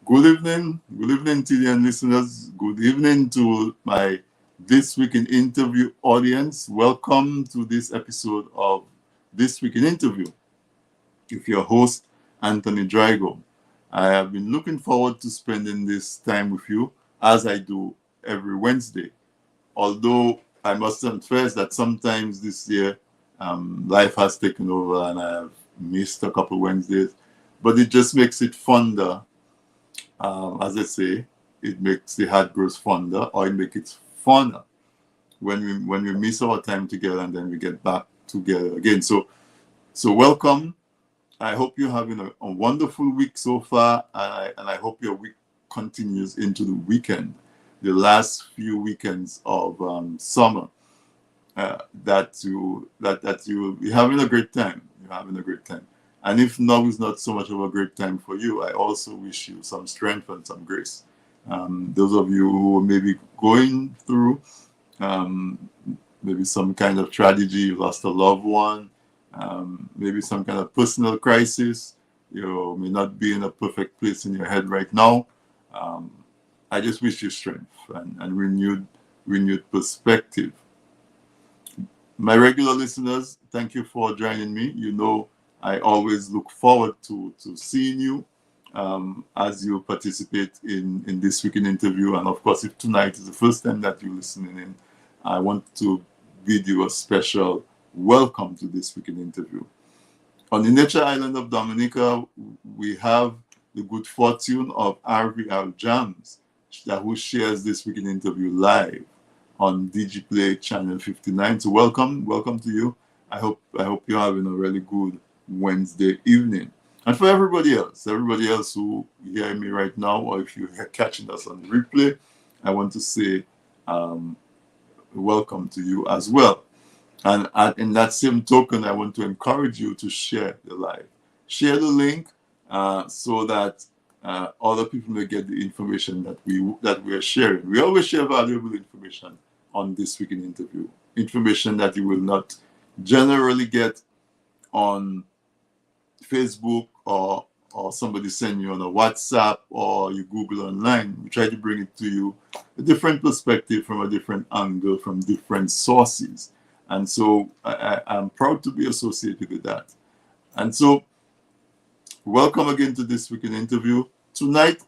Good evening, TDN listeners. Good evening to my This Week in Interview audience. Welcome to this episode of This Week in Interview with your host, Anthony Drago. I have been looking forward to spending this time with you as I do every Wednesday. Although I must confess that sometimes this year life has taken over and I have missed a couple Wednesdays, but it just makes it fonder. As I say, it makes the heart grows fonder, or it makes it funner when we miss our time together and then we get back together again. So welcome. I hope you're having a wonderful week so far, and I hope your week continues into the weekend, the last few weekends of summer. That you will be having a great time. You're having a great time. And if now is not so much of a great time for you, I also wish you some strength and some grace. Those of you who may be going through um, maybe some kind of tragedy, you lost a loved one, maybe some kind of personal crisis, you may not be in a perfect place in your head right now. Um, I just wish you strength and renewed perspective. My regular listeners, thank you for joining me. You know, I always look forward to seeing you as you participate in this weekend interview. And of course, if tonight is the first time that you're listening in, I want to bid you a special welcome to this weekend interview. On the nature island of Dominica, we have the good fortune of RVR Jamz, who shares this weekend interview live on Digiplay channel 59. So welcome to you. I hope you're having a really good Wednesday evening. And for everybody else who hear me right now, or if you're catching us on the replay, I want to say um, welcome to you as well. And in that same token, I want to encourage you to share the live. Share the link so that other people may get the information that we are sharing. We always share valuable information on this weekend interview. Information that you will not generally get on Facebook or somebody send you on a WhatsApp or you Google online. We try to bring it to you a different perspective from a different angle from different sources. And so I'm proud to be associated with that. And so welcome again to this weekend interview. Tonight,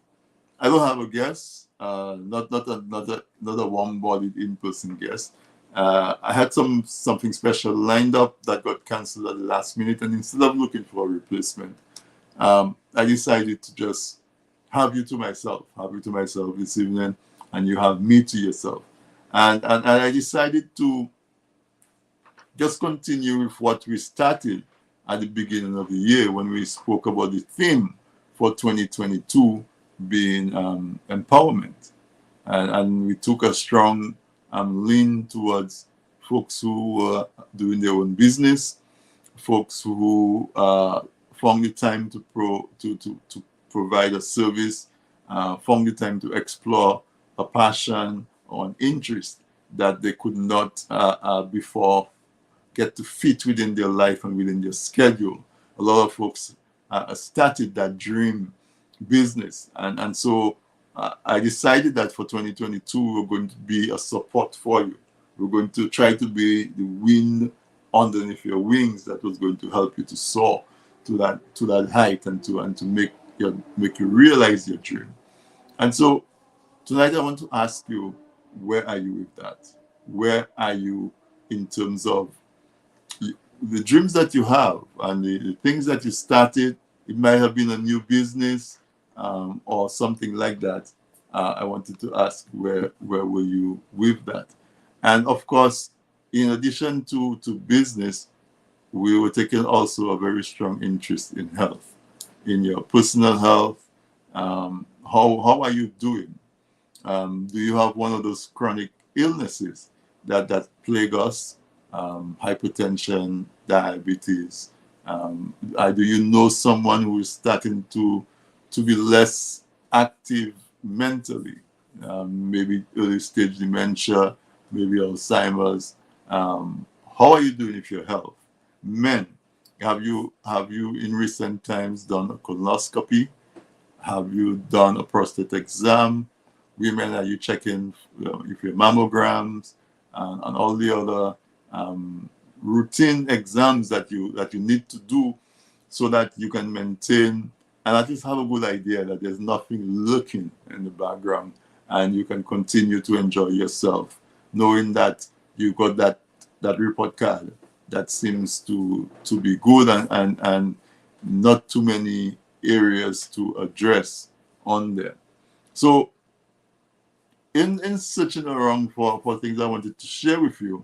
I don't have a guest, not a warm-bodied in-person guest. I had something special lined up that got cancelled at the last minute, and instead of looking for a replacement, I decided to just have you to myself this evening, and you have me to yourself. And I decided to just continue with what we started at the beginning of the year when we spoke about the theme for 2022 being empowerment. And we took a strong lean towards folks who were doing their own business, folks who found the time to provide a service, found the time to explore a passion or an interest that they could not before get to fit within their life and within their schedule. A lot of folks started that dream business. And so I decided that for 2022, we're going to be a support for you. We're going to try to be the wind underneath your wings that was going to help you to soar to that height and to make you realize your dream. And so tonight I want to ask you, where are you with that? Where are you in terms of the dreams that you have and the things that you started? It might have been a new business or something like that. I wanted to ask, where were you with that? And of course, in addition to business, we were taking also a very strong interest in health, in your personal health. How are you doing? Do you have one of those chronic illnesses that plague us? Hypertension, diabetes. Do you know someone who is starting to be less active mentally? Maybe early stage dementia, maybe Alzheimer's. How are you doing with your health? Men, have you in recent times done a colonoscopy? Have you done a prostate exam? Women, are you checking if your mammograms and all the other routine exams that you need to do so that you can maintain and at least have a good idea that there's nothing lurking in the background and you can continue to enjoy yourself, knowing that you got that report card that seems to be good and not too many areas to address on there. So in searching around for things I wanted to share with you,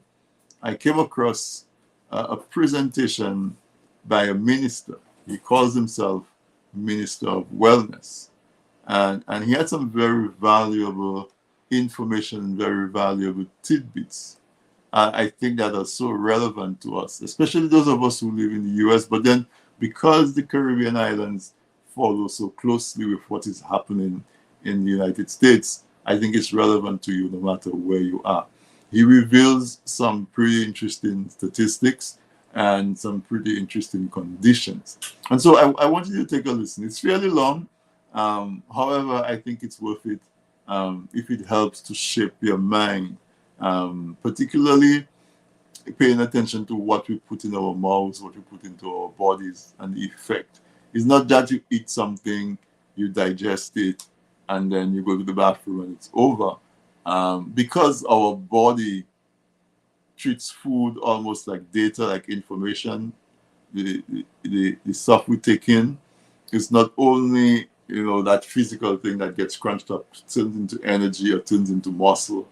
I came across a presentation by a minister. He calls himself Minister of Wellness. And he had some very valuable information, very valuable tidbits. I think that are so relevant to us, especially those of us who live in the US. But then because the Caribbean islands follow so closely with what is happening in the United States, I think it's relevant to you no matter where you are. He reveals some pretty interesting statistics and some pretty interesting conditions. And so I want you to take a listen. It's fairly long. However, I think it's worth it if it helps to shape your mind, particularly paying attention to what we put in our mouths, what we put into our bodies, and the effect. It's not that you eat something, you digest it, and then you go to the bathroom and it's over. Because our body treats food almost like data, like information, the stuff we take in is not only that physical thing that gets crunched up, turns into energy or turns into muscle.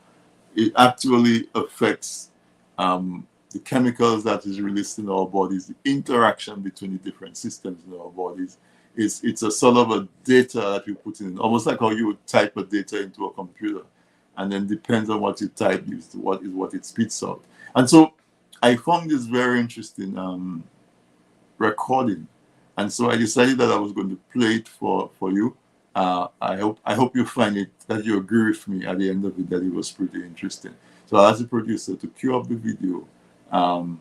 It actually affects the chemicals that is released in our bodies, the interaction between the different systems in our bodies. It's a sort of a data that we put in, almost like how you would type a data into a computer, and then depends on what you type is what it spits out. And so I found this very interesting recording, and so I decided that I was going to play it for you. I hope you find it, that you agree with me at the end of it, that it was pretty interesting. So I asked the producer to cue up the video, and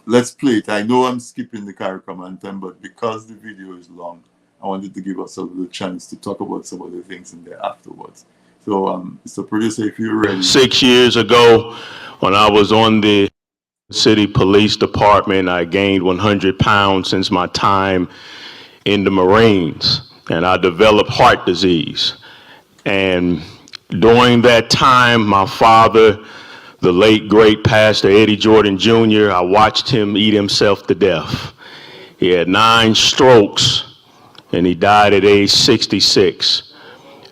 let's play it. I know I'm skipping the CARICOM anthem, but because the video is long, I wanted to give us a little chance to talk about some of the things in there afterwards. So, Mr. Producer, if you're ready. 6 years ago, when I was on the city police department, I gained 100 pounds since my time in the Marines, and I developed heart disease. And during that time, my father, the late great Pastor Eddie Jordan Jr., I watched him eat himself to death. He had 9 strokes, and he died at age 66.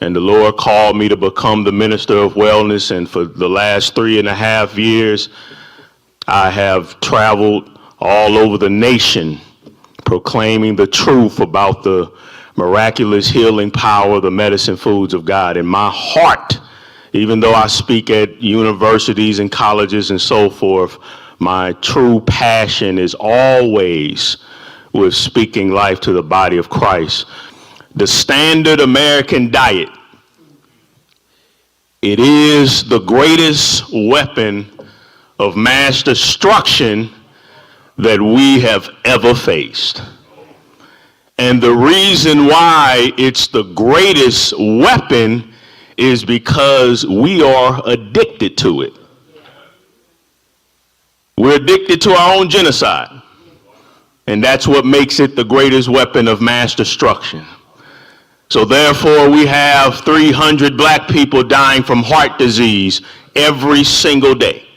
And the Lord called me to become the Minister of Wellness, and for the last 3.5 years, I have traveled all over the nation proclaiming the truth about the miraculous healing power of the medicine foods of God. And my heart, even though I speak at universities and colleges and so forth, my true passion is always with speaking life to the body of Christ. The standard American diet, it is the greatest weapon of mass destruction that we have ever faced. And the reason why it's the greatest weapon is because we are addicted to it. We're addicted to our own genocide. And that's what makes it the greatest weapon of mass destruction. So therefore, we have 300 black people dying from heart disease every single day.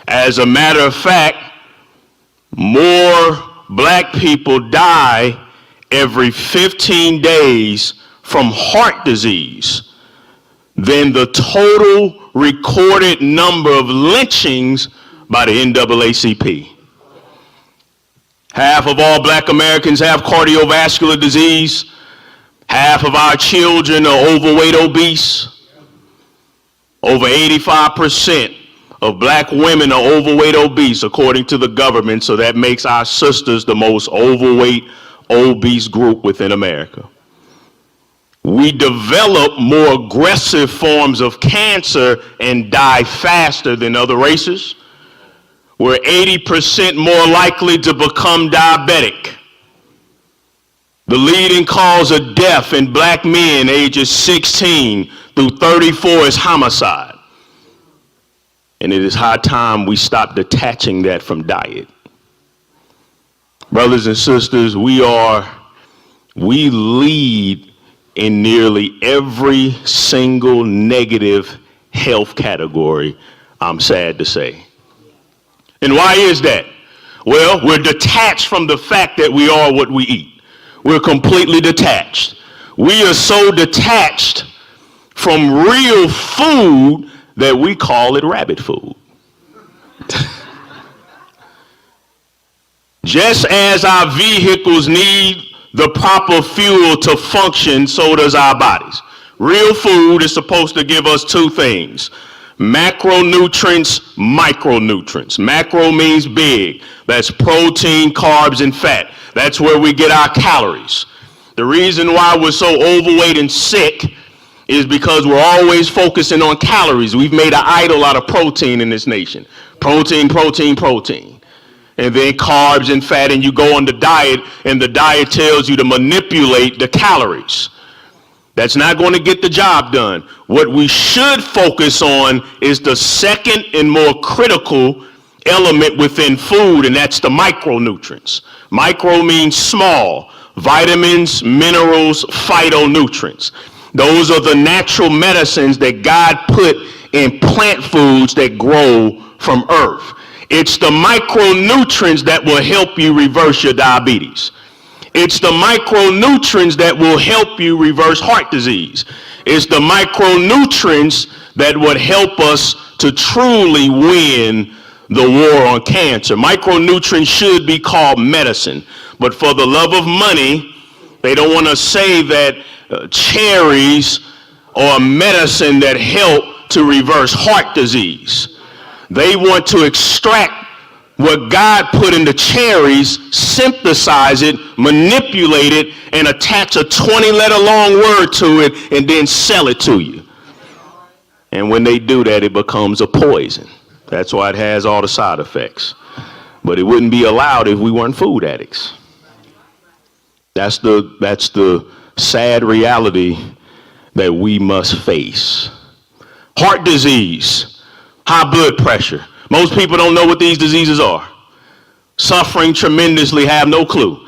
As a matter of fact, more black people die every 15 days from heart disease than the total recorded number of lynchings by the NAACP. Half of all black Americans have cardiovascular disease. Half of our children are overweight, obese. Over 85% of black women are overweight, obese, according to the government. So that makes our sisters the most overweight, obese group within America. We develop more aggressive forms of cancer and die faster than other races. We're 80% more likely to become diabetic. The leading cause of death in black men ages 16 through 34 is homicide. And it is high time we stop detaching that from diet. Brothers and sisters, we lead in nearly every single negative health category, I'm sad to say. And why is that? Well, we're detached from the fact that we are what we eat. We're completely detached. We are so detached from real food that we call it rabbit food. Just as our vehicles need the proper fuel to function, so does our bodies. Real food is supposed to give us two things: macronutrients, micronutrients. Macro means big. That's protein, carbs, and fat. That's where we get our calories. The reason why we're so overweight and sick is because we're always focusing on calories. We've made an idol out of protein in this nation. Protein, protein, protein. And then carbs and fat, and you go on the diet, and the diet tells you to manipulate the calories. That's not going to get the job done. What we should focus on is the second and more critical element within food, and that's the micronutrients. Micro means small. Vitamins, minerals, phytonutrients. Those are the natural medicines that God put in plant foods that grow from earth. It's the micronutrients that will help you reverse your diabetes. It's the micronutrients that will help you reverse heart disease. It's the micronutrients that would help us to truly win the war on cancer. Micronutrients should be called medicine, but for the love of money, they don't want to say that cherries are medicine that help to reverse heart disease. They want to extract what God put in the cherries, synthesize it, manipulate it, and attach a 20-letter long word to it, and then sell it to you. And when they do that, it becomes a poison. That's why it has all the side effects. But it wouldn't be allowed if we weren't food addicts. That's the sad reality that we must face. Heart disease, high blood pressure. Most people don't know what these diseases are. Suffering tremendously, have no clue.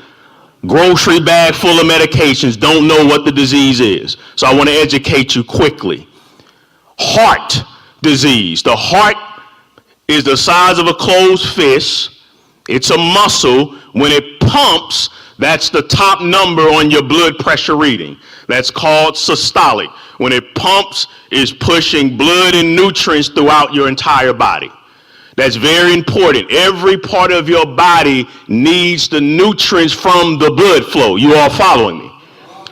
Grocery bag full of medications, don't know what the disease is. So I want to educate you quickly. Heart disease. The heart is the size of a closed fist. It's a muscle. When it pumps, that's the top number on your blood pressure reading. That's called systolic. When it pumps, it's pushing blood and nutrients throughout your entire body. That's very important. Every part of your body needs the nutrients from the blood flow. You all following me?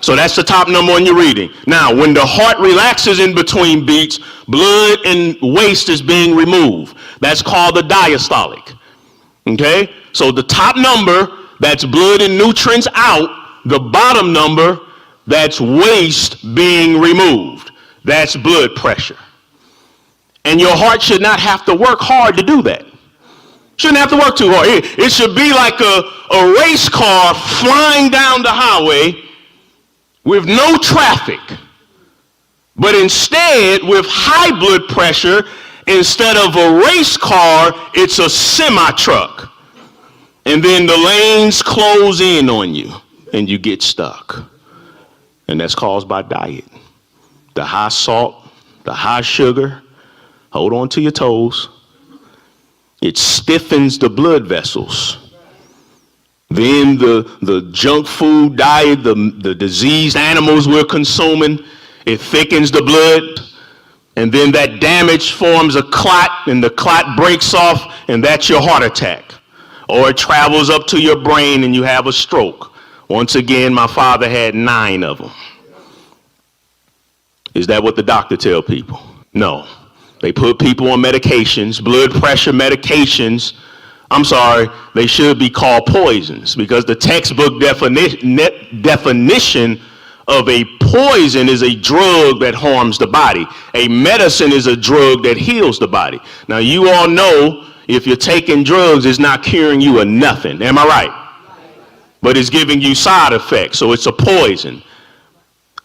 So that's the top number on your reading. Now, when the heart relaxes in between beats, blood and waste is being removed. That's called the diastolic. Okay? So the top number, that's blood and nutrients out. The bottom number, that's waste being removed. That's blood pressure. And your heart should not have to work hard to do that. Shouldn't have to work too hard. It should be like a race car flying down the highway with no traffic. But instead, with high blood pressure, instead of a race car, it's a semi-truck. And then the lanes close in on you and you get stuck. And that's caused by diet. The high salt, the high sugar. Hold on to your toes. It stiffens the blood vessels. Then the junk food diet, the diseased animals we're consuming, it thickens the blood. And then that damage forms a clot, and the clot breaks off, and that's your heart attack. Or it travels up to your brain and you have a stroke. Once again, my father had 9 of them. Is that what the doctor tell people? No. They put people on medications, blood pressure medications. I'm sorry, they should be called poisons, because the textbook definition of a poison is a drug that harms the body. A medicine is a drug that heals the body. Now, you all know if you're taking drugs, it's not curing you of nothing. Am I right? but it's giving you side effects, so it's a poison.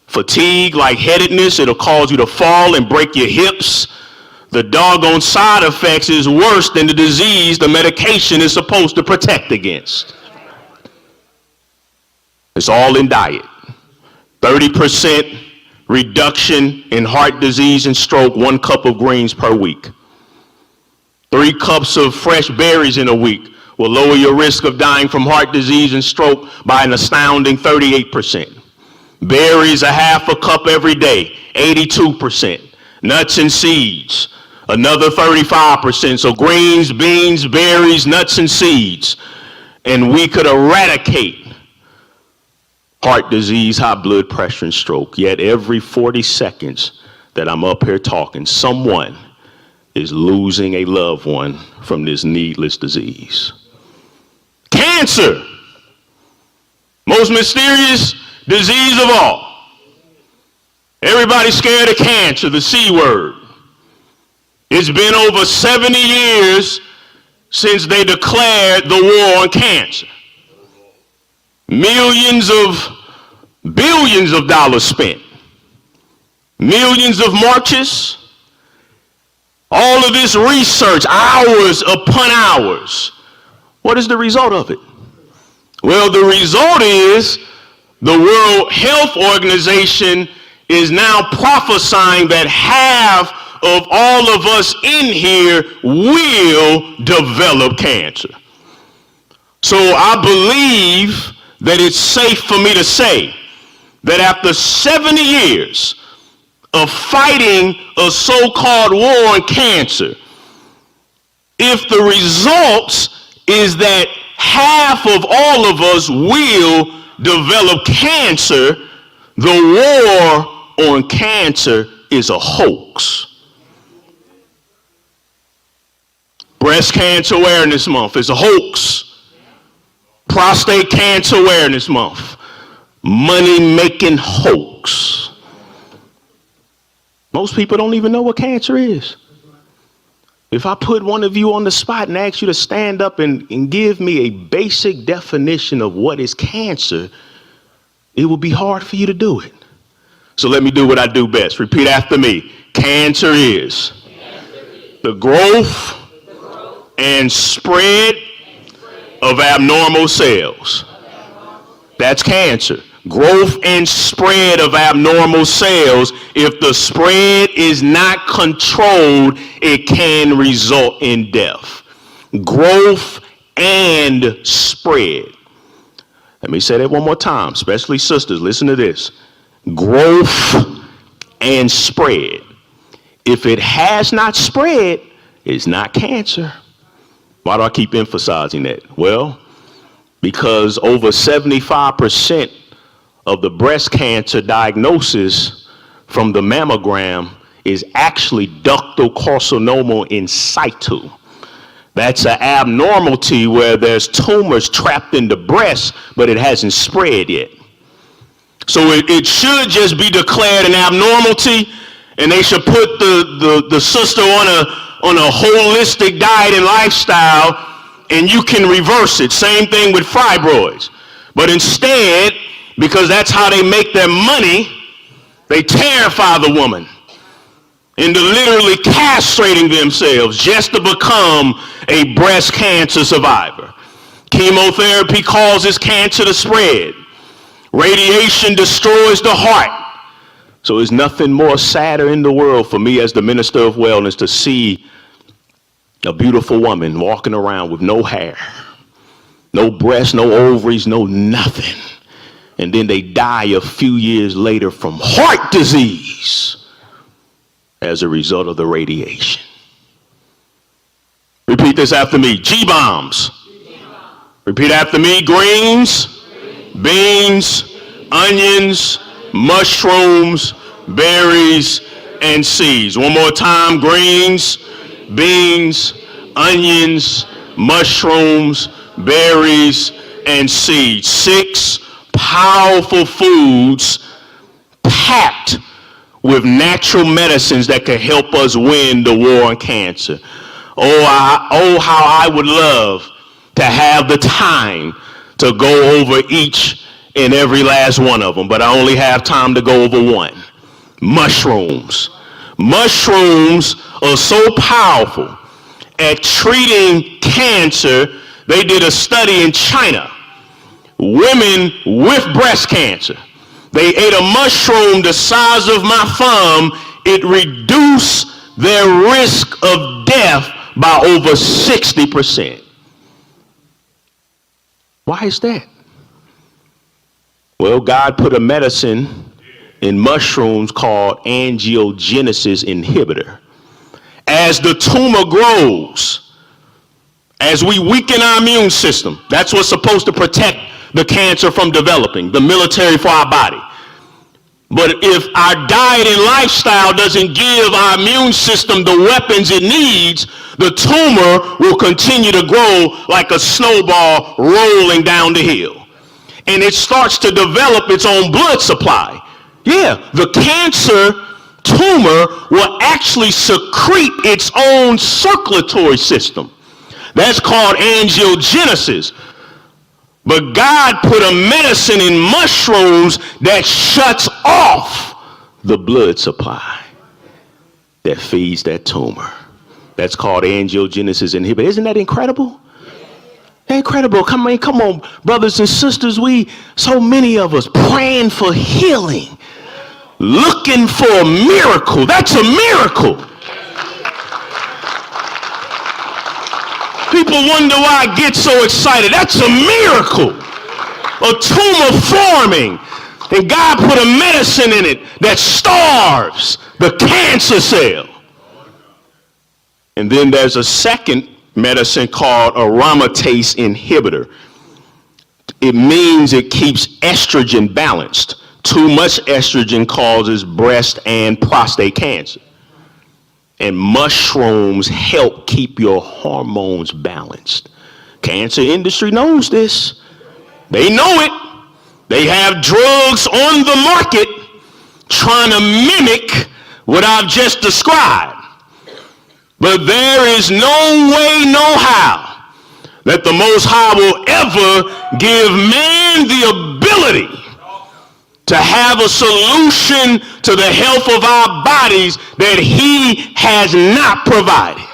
Fatigue, lightheadedness, it'll cause you to fall and break your hips. The doggone side effects is worse than the disease the medication is supposed to protect against. It's all in diet. 30% reduction in heart disease and stroke, 1 cup of greens per week. 3 cups of fresh berries in a week will lower your risk of dying from heart disease and stroke by an astounding 38%. Berries, a half a cup every day, 82%. Nuts and seeds, another 35%. So greens, beans, berries, nuts and seeds. And we could eradicate heart disease, high blood pressure, and stroke. Yet every 40 seconds that I'm up here talking, someone is losing a loved one from this needless disease. Cancer, most mysterious disease of all. Everybody's scared of cancer, the C word. It's been over 70 years since they declared the war on cancer. Billions of dollars spent. Millions of marches. All of this research, hours upon hours. What is the result of it? Well, the result is the World Health Organization is now prophesying that half of all of us in here will develop cancer. So I believe that it's safe for me to say that after 70 years of fighting a so-called war on cancer, if the results is that half of all of us will develop cancer, the war on cancer is a hoax. Breast Cancer Awareness Month is a hoax. Prostate Cancer Awareness Month, money-making hoax. Most people don't even know what cancer is. If I put one of you on the spot and ask you to stand up and give me a basic definition of what is cancer, it will be hard for you to do it. So let me do what I do best. Repeat after me. Cancer is the growth and spread of abnormal cells. That's cancer. Growth and spread of abnormal cells. If the spread is not controlled, it can result in death. Growth and spread. Let me say that one more time, especially sisters, listen to this. Growth and spread. If it has not spread, it's not cancer. Why do I keep emphasizing that? Well, because over 75% of the breast cancer diagnosis from the mammogram is actually ductal carcinoma in situ. That's an abnormality where there's tumors trapped in the breast, but it hasn't spread yet. So it should just be declared an abnormality, and they should put the sister on a holistic diet and lifestyle, and you can reverse it. Same thing with fibroids. But instead, because that's how they make their money, they terrify the woman into literally castrating themselves just to become a breast cancer survivor. Chemotherapy causes cancer to spread. Radiation destroys the heart. So there's nothing more sadder in the world for me as the minister of wellness to see a beautiful woman walking around with no hair, no breasts, no ovaries, no nothing. And then they die a few years later from heart disease as a result of the radiation. Repeat this after me. G-bombs. Repeat after me. Greens, beans, onions, mushrooms, berries, and seeds. One more time. Greens, beans, onions, mushrooms, berries, and seeds. 6 powerful foods packed with natural medicines that can help us win the war on cancer. Oh, how I would love to have the time to go over each and every last one of them, but I only have time to go over one. Mushrooms. Mushrooms are so powerful at treating cancer. They did a study in China. Women with breast cancer, they ate a mushroom the size of my thumb. It reduced their risk of death by over 60%. Why is that? Well, God put a medicine in mushrooms called angiogenesis inhibitor. As the tumor grows, as we weaken our immune system, that's what's supposed to protect the cancer from developing, the military for our body. But if our diet and lifestyle doesn't give our immune system the weapons it needs, the tumor will continue to grow like a snowball rolling down the hill. And it starts to develop its own blood supply. Yeah, the cancer tumor will actually secrete its own circulatory system. That's called angiogenesis. But God put a medicine in mushrooms that shuts off the blood supply that feeds that tumor. That's called angiogenesis inhibitor. Isn't that incredible? Incredible. Come on, brothers and sisters. So many of us praying for healing, looking for a miracle. That's a miracle. People wonder why I get so excited. That's a miracle. A tumor forming, and God put a medicine in it that starves the cancer cell. And then there's a second medicine called aromatase inhibitor. It means it keeps estrogen balanced. Too much estrogen causes breast and prostate cancer. And mushrooms help keep your hormones balanced. Cancer industry knows this. They know it. They have drugs on the market trying to mimic what I've just described. But there is no way, no how that the Most High will ever give man the ability to have a solution to the health of our bodies that he has not provided.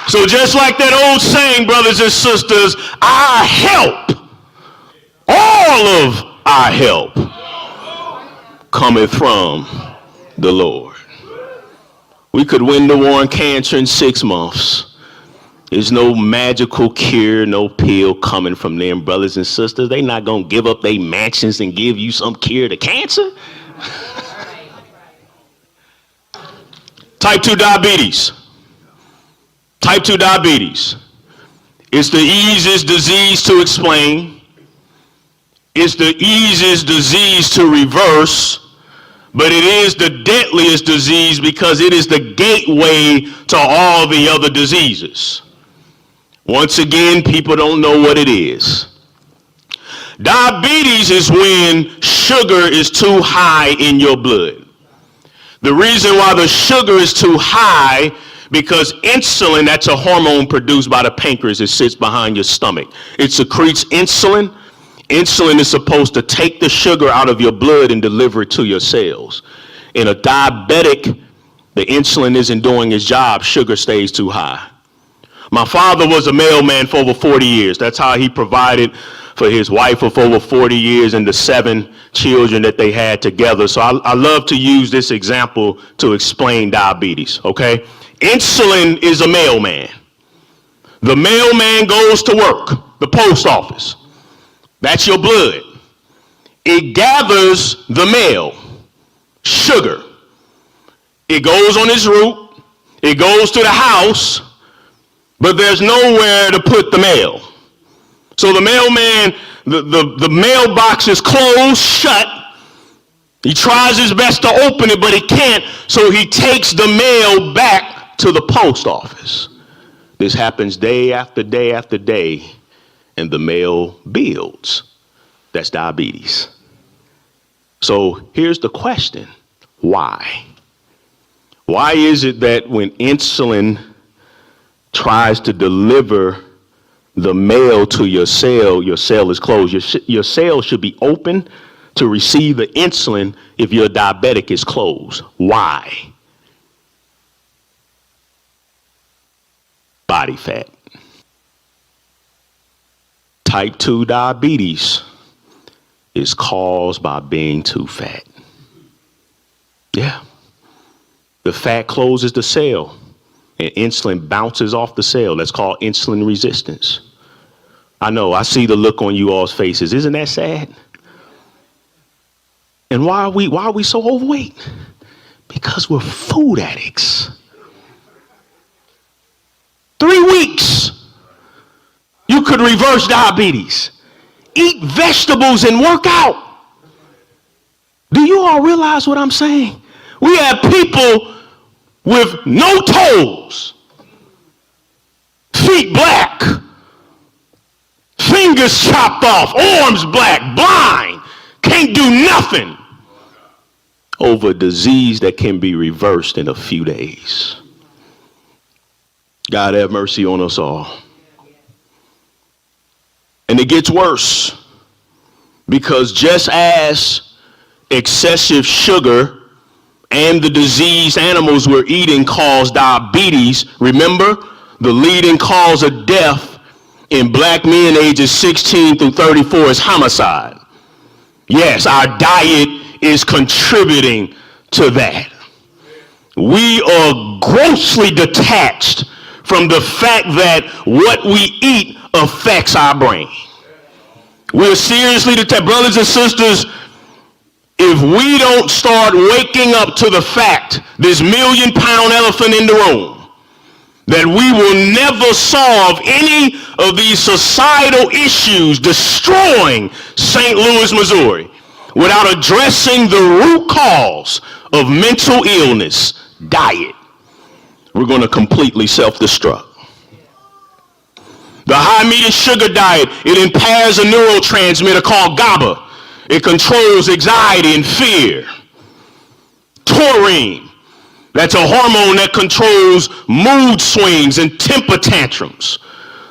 So just like that old saying, brothers and sisters, our help, all of our help, cometh from the Lord. We could win the war on cancer in 6 months. There's no magical cure, no pill coming from them, brothers and sisters. They not going to give up their mansions and give you some cure to cancer. Type 2 diabetes. Type 2 diabetes. It's the easiest disease to explain. It's the easiest disease to reverse. But it is the deadliest disease because it is the gateway to all the other diseases. Once again, people don't know what it is. Diabetes is when sugar is too high in your blood. The reason why the sugar is too high, because insulin, that's a hormone produced by the pancreas. It sits behind your stomach. It secretes insulin. Insulin is supposed to take the sugar out of your blood and deliver it to your cells. In a diabetic, the insulin isn't doing its job. Sugar stays too high. My father was a mailman for over 40 years. That's how he provided for his wife for over 40 years and the 7 children that they had together. So I love to use this example to explain diabetes, okay? Insulin is a mailman. The mailman goes to work, the post office. That's your blood. It gathers the mail, sugar. It goes on its route. It goes to the house, but there's nowhere to put the mail. So the mailman, the mailbox is closed, shut. He tries his best to open it, but he can't. So he takes the mail back to the post office. This happens day after day after day. And the mail builds. That's diabetes. So here's the question. Why? Why is it that when insulin tries to deliver the mail to your cell is closed. Your cell should be open to receive the insulin if your diabetic is closed. Why? Body fat. Type 2 diabetes is caused by being too fat. Yeah. The fat closes the cell and insulin bounces off the cell. That's called insulin resistance. I know, I see the look on you all's faces. Isn't that sad? And why are we so overweight? Because we're food addicts. 3 weeks, you could reverse diabetes. Eat vegetables and work out. Do you all realize what I'm saying? We have people with no toes, feet black, fingers chopped off, arms black, blind, can't do nothing over a disease that can be reversed in a few days. God have mercy on us all. And it gets worse, because just as excessive sugar and the diseased animals we're eating cause diabetes, remember, the leading cause of death in black men ages 16 through 34 is homicide. Yes, our diet is contributing to that. We are grossly detached from the fact that what we eat affects our brain. We're seriously detached. Brothers and sisters, if we don't start waking up to the fact, this 1 million pound elephant in the room, that we will never solve any of these societal issues destroying St. Louis, Missouri, without addressing the root cause of mental illness, diet, we're going to completely self-destruct. The high meat and sugar diet, it impairs a neurotransmitter called GABA. It controls anxiety and fear. Taurine, that's a hormone that controls mood swings and temper tantrums.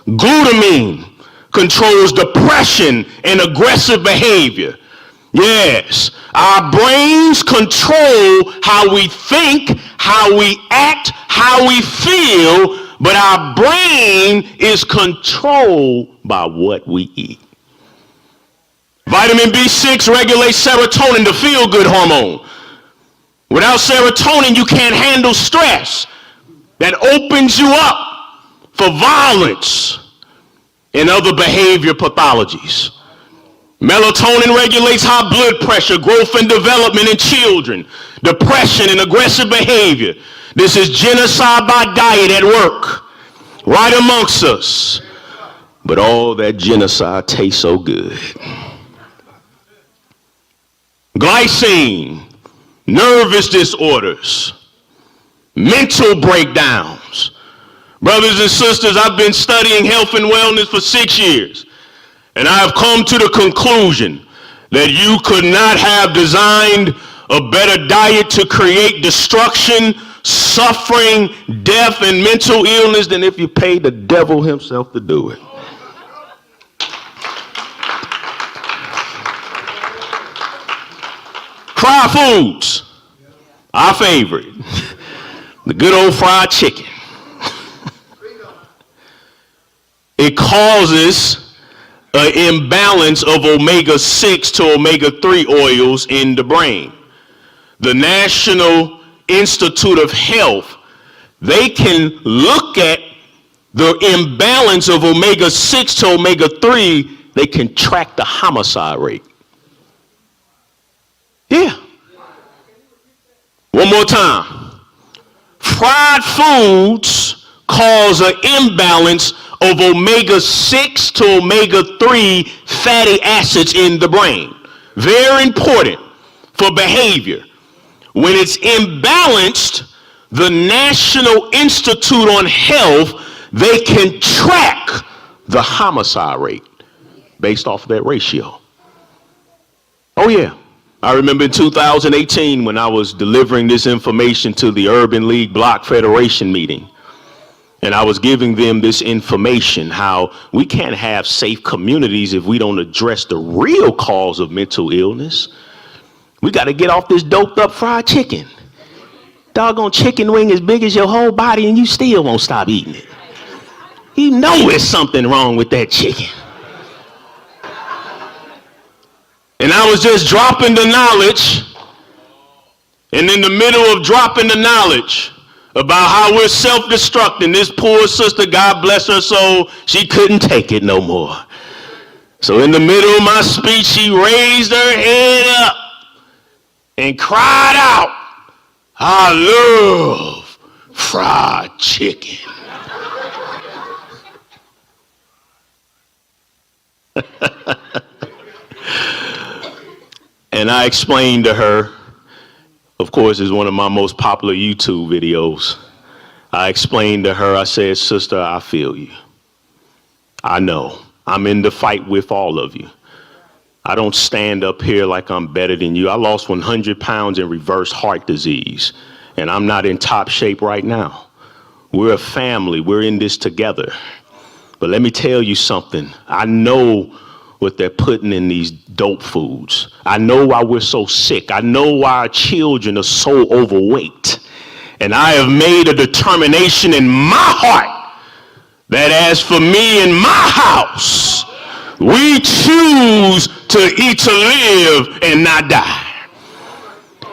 Glutamine controls depression and aggressive behavior. Yes, our brains control how we think, how we act, how we feel, but our brain is controlled by what we eat. Vitamin B6 regulates serotonin, the feel-good hormone. Without serotonin, you can't handle stress. That opens you up for violence and other behavior pathologies. Melatonin regulates high blood pressure, growth and development in children, depression and aggressive behavior. This is genocide by diet at work, right amongst us. But all that genocide tastes so good. Glycine, nervous disorders, mental breakdowns. Brothers and sisters, I've been studying health and wellness for 6 years. And I have come to the conclusion that you could not have designed a better diet to create destruction, suffering, death, and mental illness than if you paid the devil himself to do it. Fried foods, our favorite. The good old fried chicken. It causes an imbalance of omega-6 to omega-3 oils in the brain. The National Institute of Health, they can look at the imbalance of omega-6 to omega-3. They can track the homicide rate. Yeah. One more time. Fried foods cause an imbalance of omega-6 to omega-3 fatty acids in the brain. Very important for behavior. When it's imbalanced, the National Institute on Health, they can track the homicide rate based off of that ratio. Oh yeah. I remember in 2018 when I was delivering this information to the Urban League Block Federation meeting. And I was giving them this information, how we can't have safe communities if we don't address the real cause of mental illness. We got to get off this doped up fried chicken. Doggone chicken wing as big as your whole body and you still won't stop eating it. You know there's something wrong with that chicken. And I was just dropping the knowledge. And in the middle of dropping the knowledge about how we're self-destructing, this poor sister, God bless her soul, she couldn't take it no more. So in the middle of my speech, she raised her head up and cried out, I love fried chicken. And I explained to her, of course, it's one of my most popular YouTube videos. I explained to her, I said, sister, I feel you. I know. I'm in the fight with all of you. I don't stand up here like I'm better than you. I lost 100 pounds in reverse heart disease, and I'm not in top shape right now. We're a family. We're in this together. But let me tell you something. I know what they're putting in these dope foods. I know why we're so sick. I know why our children are so overweight. And I have made a determination in my heart that as for me and my house, we choose to eat, to live, and not die.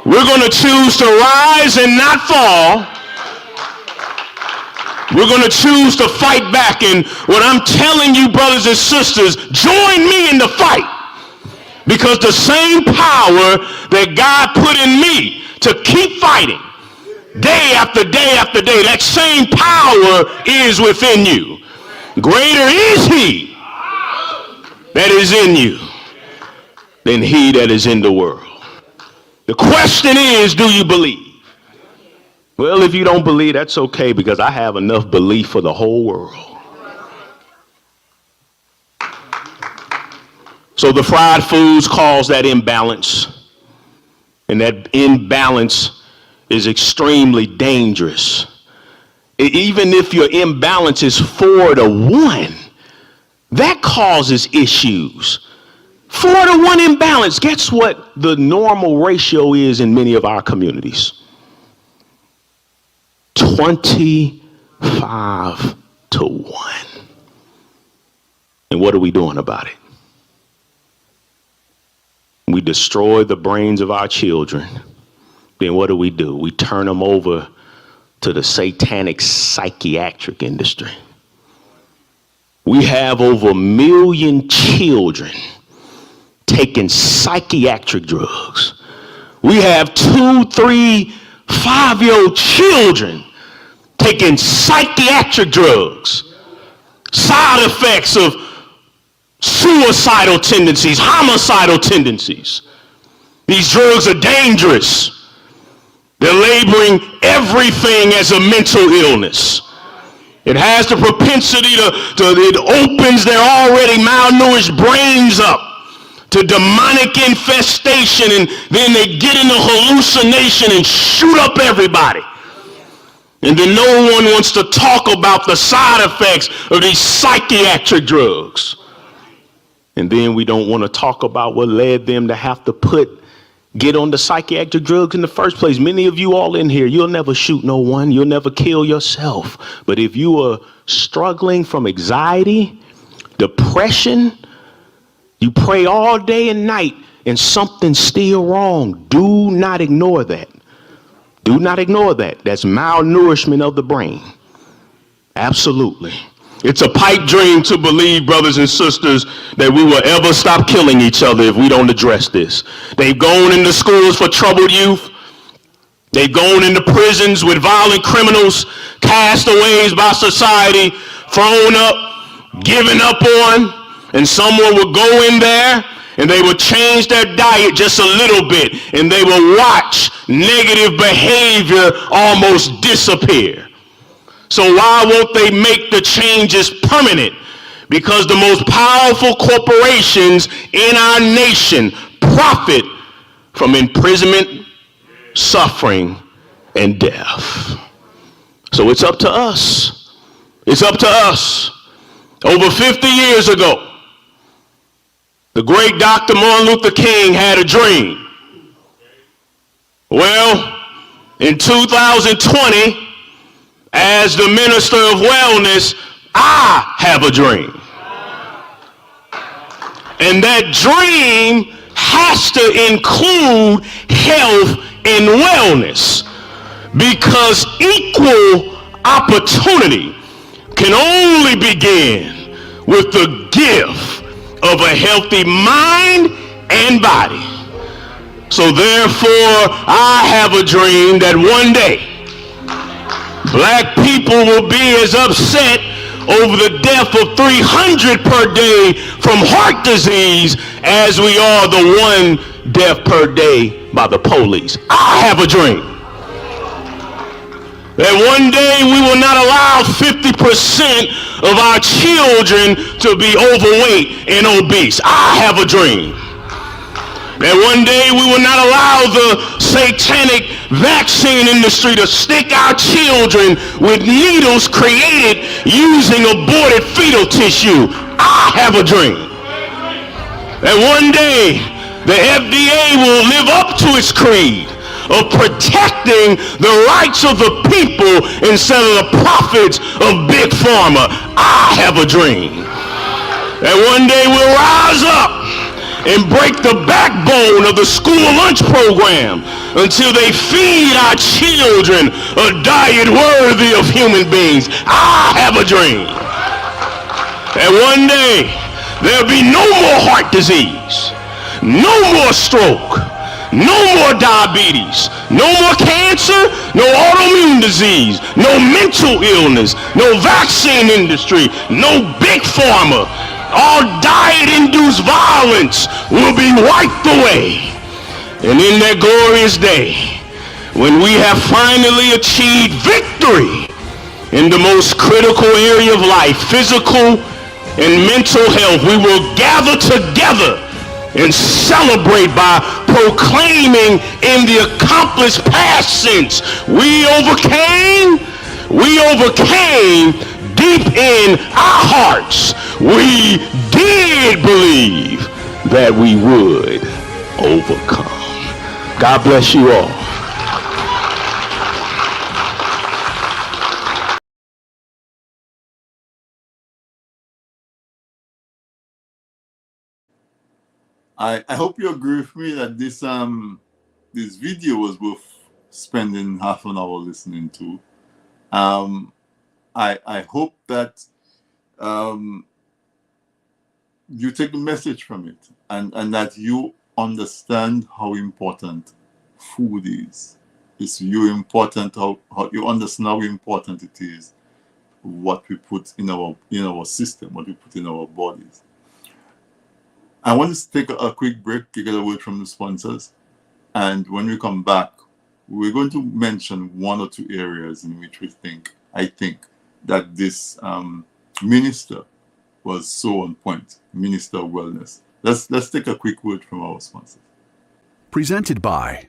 We're going to choose to rise and not fall. We're going to choose to fight back. And what I'm telling you, brothers and sisters, join me in the fight. Because the same power that God put in me to keep fighting day after day after day, that same power is within you. Greater is he that is in you than he that is in the world. The question is, do you believe? Well, if you don't believe, that's okay, because I have enough belief for the whole world. So the fried foods cause that imbalance, and that imbalance is extremely dangerous. Even if your imbalance is 4-1, that causes issues. 4-1 imbalance. Guess what the normal ratio is in many of our communities? 25-1. And what are we doing about it? We destroy the brains of our children. Then what do? We turn them over to the satanic psychiatric industry. We have over 1 million children taking psychiatric drugs. We have 2, 3, 5-year-old children taking psychiatric drugs. Side effects of suicidal tendencies, homicidal tendencies. These drugs are dangerous. They're labeling everything as a mental illness. It has the propensity it opens their already malnourished brains up to demonic infestation, and then they get into hallucination and shoot up everybody. And then no one wants to talk about the side effects of these psychiatric drugs. And then we don't want to talk about what led them to have to get on the psychiatric drugs in the first place. Many of you all in here, you'll never shoot no one. You'll never kill yourself. But if you are struggling from anxiety, depression, you pray all day and night and something's still wrong, do not ignore that. Do not ignore that. That's malnourishment of the brain. Absolutely. It's a pipe dream to believe, brothers and sisters, that we will ever stop killing each other if we don't address this. They've gone into schools for troubled youth. They've gone into prisons with violent criminals, castaways by society, thrown up, given up on, and someone would go in there and they would change their diet just a little bit, and they will watch negative behavior almost disappear. So why won't they make the changes permanent? Because the most powerful corporations in our nation profit from imprisonment, suffering, and death. So it's up to us It's up to us. Over 50 years ago, the great Dr. Martin Luther King had a dream. Well, in 2020, as the Minister of Wellness, I have a dream. And that dream has to include health and wellness, because equal opportunity can only begin with the gift of a healthy mind and body. So therefore, I have a dream that one day black people will be as upset over the death of 300 per day from heart disease as we are the one death per day by the police. I have a dream that one day we will not allow 50% of our children to be overweight and obese. I have a dream that one day we will not allow the satanic vaccine industry to stick our children with needles created using aborted fetal tissue. I have a dream that one day the FDA will live up to its creed of protecting the rights of the people instead of the profits of big pharma. I have a dream that one day we'll rise up and break the backbone of the school lunch program until they feed our children a diet worthy of human beings. I have a dream that one day there'll be no more heart disease, no more stroke, no more diabetes, no more cancer, no autoimmune disease, no mental illness, no vaccine industry, no big pharma. All diet-induced violence will be wiped away. And in that glorious day, when we have finally achieved victory in the most critical area of life, physical and mental health, we will gather together and celebrate by proclaiming in the accomplished past tense, we overcame deep in our hearts. We did believe that we would overcome. God bless you all. I hope you agree with me that this video was worth spending half an hour listening to. I hope that you take the message from it, and that you understand how important food is. It's you important how you understand how important it is, what we put in our system, what we put in our bodies. I want to take a quick break to get a word from the sponsors, and when we come back, we're going to mention one or two areas in which I think that this minister was so on point, Minister of Wellness. Let's take a quick word from our sponsors. Presented by.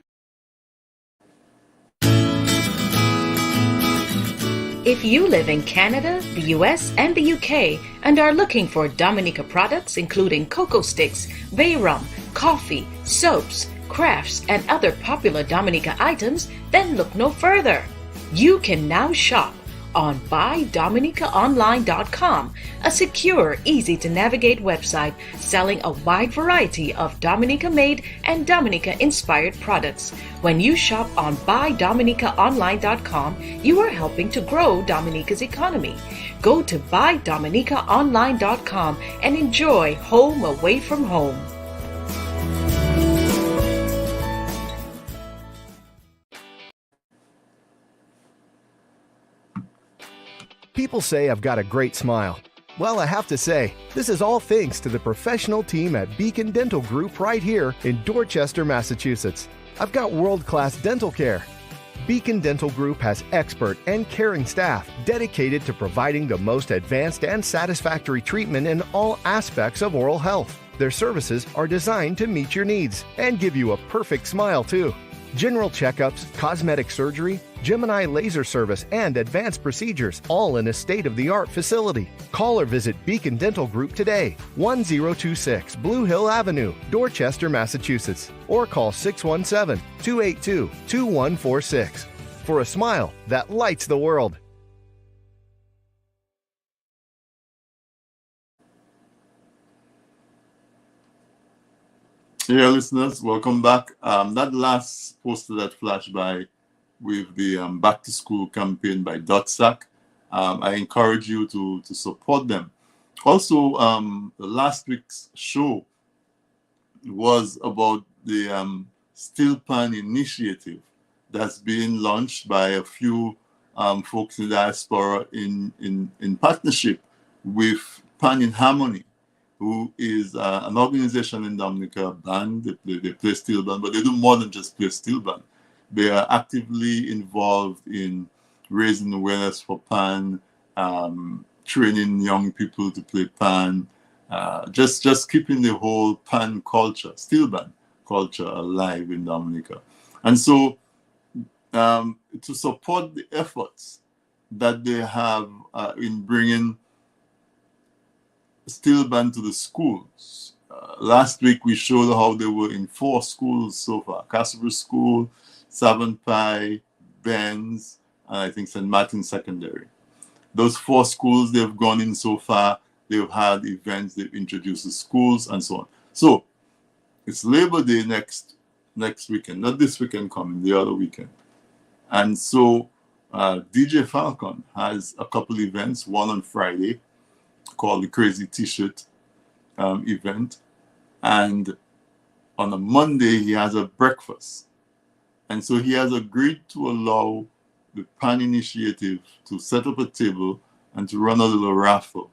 If you live in Canada, the US, and the UK and are looking for Dominica products including cocoa sticks, bay rum, coffee, soaps, crafts, and other popular Dominica items, then look no further. You can now shop on BuyDominicaOnline.com, a secure, easy-to-navigate website selling a wide variety of Dominica-made and Dominica-inspired products. When you shop on BuyDominicaOnline.com, you are helping to grow Dominica's economy. Go to BuyDominicaOnline.com and enjoy home away from home. People say I've got a great smile. Well, I have to say, this is all thanks to the professional team at Beacon Dental Group right here in Dorchester, Massachusetts. I've got world-class dental care. Beacon Dental Group has expert and caring staff dedicated to providing the most advanced and satisfactory treatment in all aspects of oral health. Their services are designed to meet your needs and give you a perfect smile, too. General checkups, cosmetic surgery, Gemini laser service, and advanced procedures, all in a state-of-the-art facility. Call or visit Beacon Dental Group today, 1026 Blue Hill Avenue, Dorchester, Massachusetts, or call 617-282-2146 for a smile that lights the world. Yeah, listeners, welcome back. That last poster that flashed by with the Back to School campaign by DotSac, I encourage you to support them. Also, last week's show was about the Steel Pan initiative that's being launched by a few folks in the diaspora in partnership with Pan in Harmony, who is an organization in Dominica, a band. They play steel band, but they do more than just play steel band. They are actively involved in raising awareness for Pan, training young people to play Pan, just keeping the whole Pan culture, steel band culture alive in Dominica. And so to support the efforts that they have in bringing steel band to the schools. Last week we showed how they were in 4 schools so far: Castleberry School, Savant Pie, Benz, and I think St. Martin Secondary. Those 4 schools they've gone in so far, they've had events, they've introduced the schools and so on. So it's Labor Day next weekend, not this weekend coming, the other weekend. And so DJ Falcon has a couple events, one on Friday called the Crazy T-shirt event, and on a Monday he has a breakfast. And so he has agreed to allow the Pan Initiative to set up a table and to run a little raffle.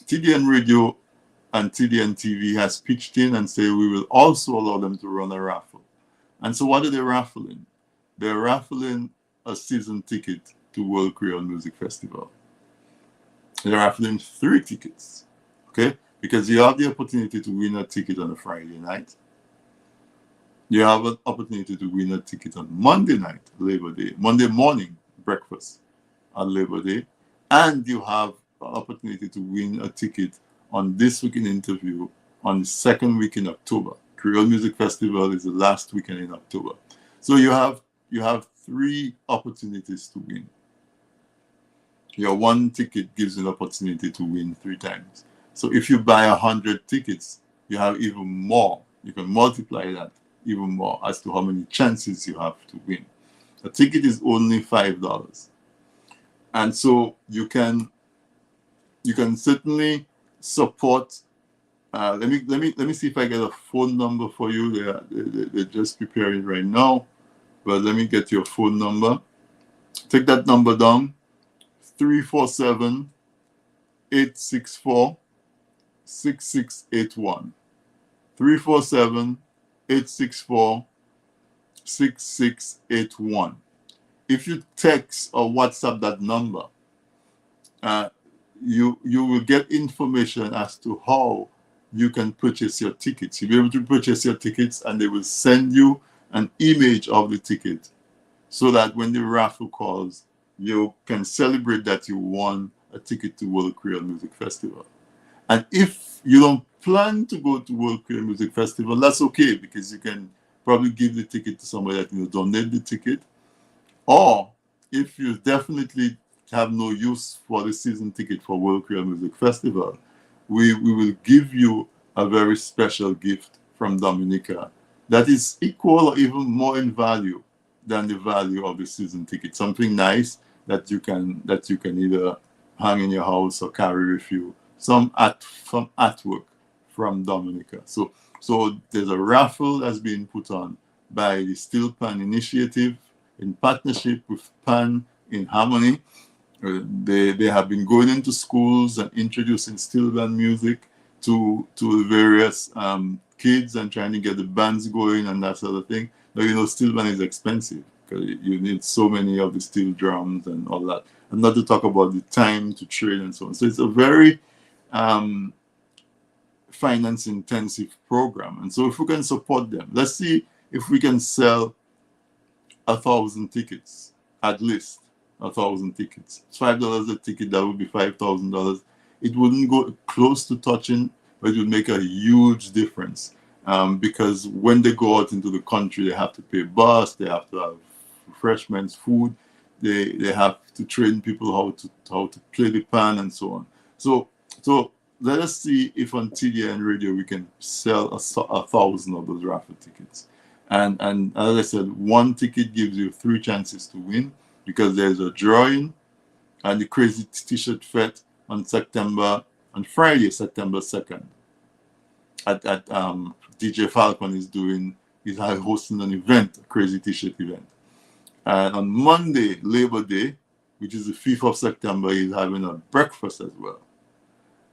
TDN Radio and TDN TV has pitched in and say we will also allow them to run a raffle. And so what are they raffling? They're raffling a season ticket to World Creole Music Festival. They're raffling 3 tickets, okay? Because you have the opportunity to win a ticket on a Friday night. You have an opportunity to win a ticket on Monday night, Labor Day, Monday morning breakfast on Labor Day, and you have an opportunity to win a ticket on This Week in Interview on the 2nd week in October. Creole Music Festival is the last weekend in October. So you have 3 opportunities to win. Your 1 ticket gives you an opportunity to win 3 times. So if you buy 100 tickets, you have even more. You can multiply that even more as to how many chances you have to win. A ticket is only $5. And so you can certainly support. Let me see if I get a phone number for you. They're just preparing right now. But let me get your phone number. Take that number down. 347-864-6681. 347-864-6681. If you text or WhatsApp that number, you will get information as to how you can purchase your tickets. You'll be able to purchase your tickets, and they will send you an image of the ticket so that when the raffle calls, you can celebrate that you won a ticket to World Creole Music Festival. And if you don't plan to go to World Creole Music Festival, that's okay, because you can probably give the ticket to somebody that will donate the ticket. Or if you definitely have no use for the season ticket for World Creole Music Festival, we will give you a very special gift from Dominica that is equal or even more in value than the value of the season ticket. Something nice that you can either hang in your house or carry with you. Some artwork from Dominica. So there's a raffle that's being put on by the Steel Pan Initiative in partnership with Pan in Harmony. They have been going into schools and introducing steel band music to the various kids and trying to get the bands going and that sort of thing. Now, steel band is expensive because you need so many of the steel drums and all that. And not to talk about the time to train and so on. So it's a very finance-intensive program. And so if we can support them, let's see if we can sell 1,000 tickets, at least 1,000 tickets, $5 a ticket, that would be $5,000. It wouldn't go close to touching, but it would make a huge difference. Because when they go out into the country, they have to pay bus, they have to have refreshments, food, they have to train people how to play the pan and so on. So let us see if on TV and radio we can sell 1,000 of those raffle tickets. And as I said, one ticket gives you 3 chances to win, because there's a drawing and the Crazy T-shirt Fete on Friday, September 2nd. At DJ Falcon is hosting an event, a Crazy T-shirt event. And on Monday, Labor Day, which is the 5th of September, he's having a breakfast as well.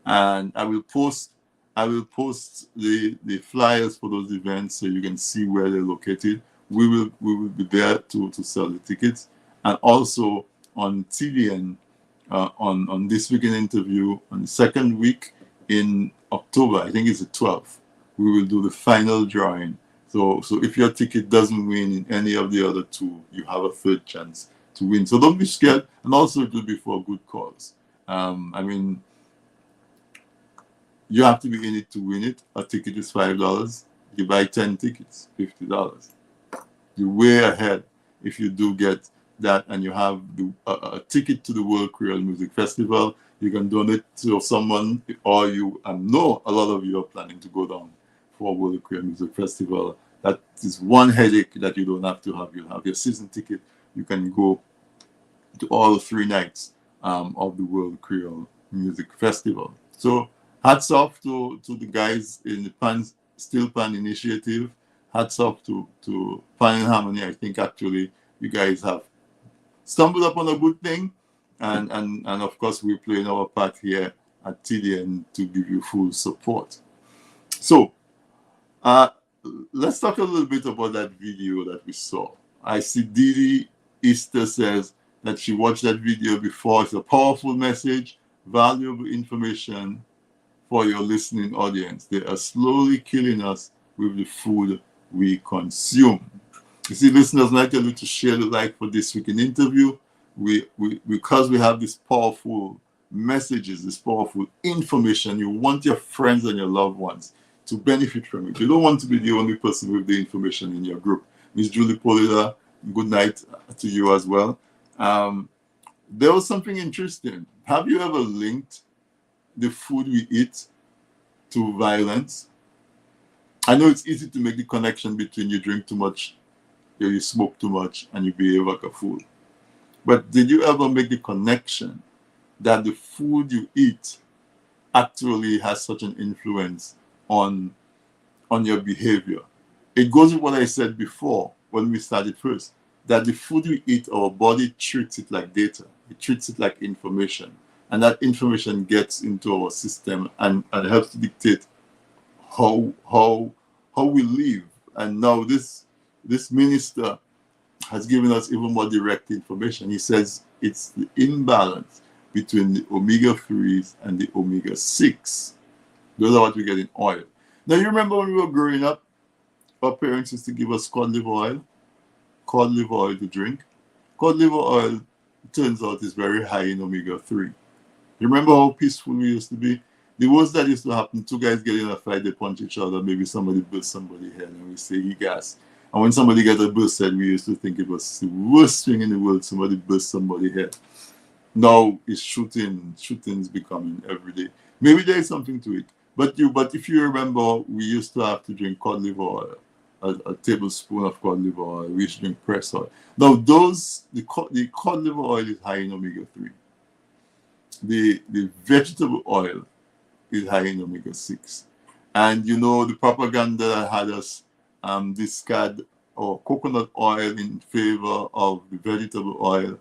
And I will post the flyers for those events so you can see where they're located. We will be there to sell the tickets. And also on TVN, on This Week in Interview, on the second week in October, I think it's the 12th, we will do the final drawing. So if your ticket doesn't win in any of the other 2, you have a 3rd chance to win. So don't be scared. And also it will be for a good cause. I mean, you have to be in it to win it. A ticket is $5. You buy 10 tickets, $50. You're way ahead if you do get that, and you have a ticket to the World Creole Music Festival. You can donate to someone, or I know a lot of you are planning to go down for World Creole Music Festival. That is one headache that you don't have to have. You have your season ticket. You can go to all 3 nights of the World Creole Music Festival. So hats off to the guys in the Still Pan Initiative. Hats off to Pan in Harmony. I think actually you guys have stumbled upon a good thing, and of course we're playing our part here at TDN to give you full support. So let's talk a little bit about that video that we saw. I see Didi Easter says that she watched that video before. It's a powerful message, valuable information for your listening audience. They are slowly killing us with the food we consume. You see, listeners, I tell you to share the like for This Week in Interview. Because we have these powerful messages, this powerful information, you want your friends and your loved ones to benefit from it. You don't want to be the only person with the information in your group. Miss Julie Polida, good night to you as well. There was something interesting. Have you ever linked the food we eat to violence? I know it's easy to make the connection between you drink too much, you smoke too much, and you behave like a fool. But did you ever make the connection that the food you eat actually has such an influence on your behavior? It goes with what I said before when we started first, that the food we eat, our body treats it like data. It treats it like information. And that information gets into our system and helps to dictate how we live. And now this minister has given us even more direct information. He says it's the imbalance between the omega-3s and the omega-6. Those are what we get in oil. Now, you remember when we were growing up, our parents used to give us cod liver oil to drink. Cod liver oil, it turns out, is very high in omega-3. You remember how peaceful we used to be? The worst that used to happen, 2 guys get in a fight, they punch each other, maybe somebody burst somebody's head, and we say he gas. And when somebody gets a burst head, we used to think it was the worst thing in the world, somebody burst somebody's head. Now it's shooting is becoming every day. Maybe there is something to it. But if you remember, we used to have to drink cod liver oil, a tablespoon of cod liver oil. We used to drink pressed oil. Now the cod liver oil is high in omega-3. The vegetable oil is high in omega-6. And you know, the propaganda that had us discard our coconut oil in favor of the vegetable oil,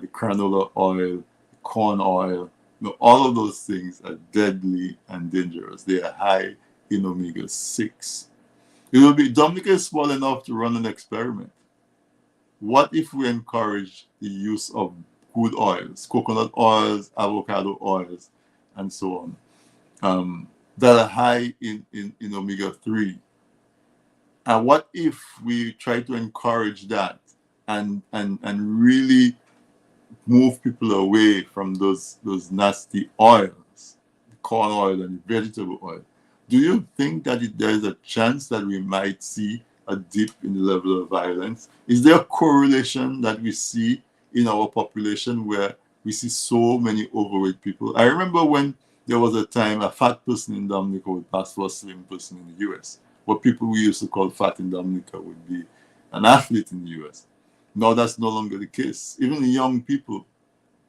the canola oil, the corn oil. You know, all of those things are deadly and dangerous. They are high in omega-6. Dominica is small enough to run an experiment. What if we encourage the use of good oils, coconut oils, avocado oils, and so on, that are high in omega-3? And what if we try to encourage that and really move people away from those nasty oils, the corn oil and the vegetable oil? Do you think that there is a chance that we might see a dip in the level of violence? Is there a correlation that we see in our population where we see so many overweight people? I remember when there was a time a fat person in Dominica would pass for a slim person in the US. What people we used to call fat in Dominica would be an athlete in the US. Now that's no longer the case. Even young people,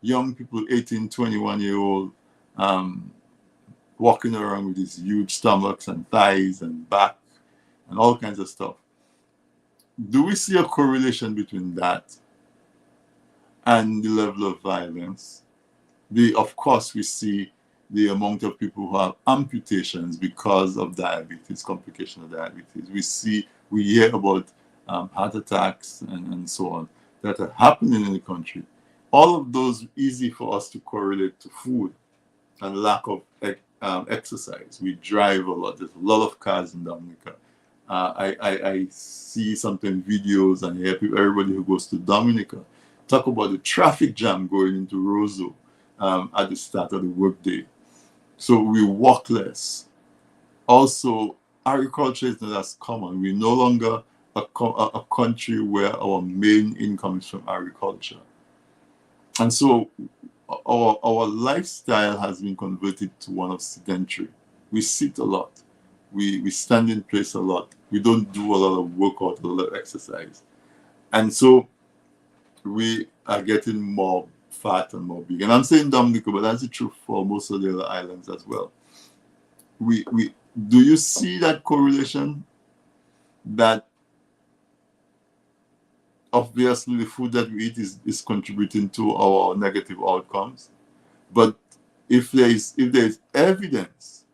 18, 21-year-old, walking around with these huge stomachs and thighs and back and all kinds of stuff. Do we see a correlation between that and the level of violence? Of course, we see the amount of people who have amputations because of diabetes, complication of diabetes. We hear about heart attacks and so on that are happening in the country. All of those easy for us to correlate to food and lack of exercise. We drive a lot. There's a lot of cars in Dominica. I see sometimes videos and hear people, everybody who goes to Dominica talk about the traffic jam going into Roseau at the start of the workday. So we walk less. Also, agriculture is not as common. We're no longer a country where our main income is from agriculture. And so our lifestyle has been converted to one of sedentary. We sit a lot. We stand in place a lot. We don't do a lot of workout, a lot of exercise. And so we are getting more fat and more big. And I'm saying Dominica, but that's the truth for most of the other islands as well. Do you see that correlation? That obviously the food that we eat is contributing to our negative outcomes. But if there is evidence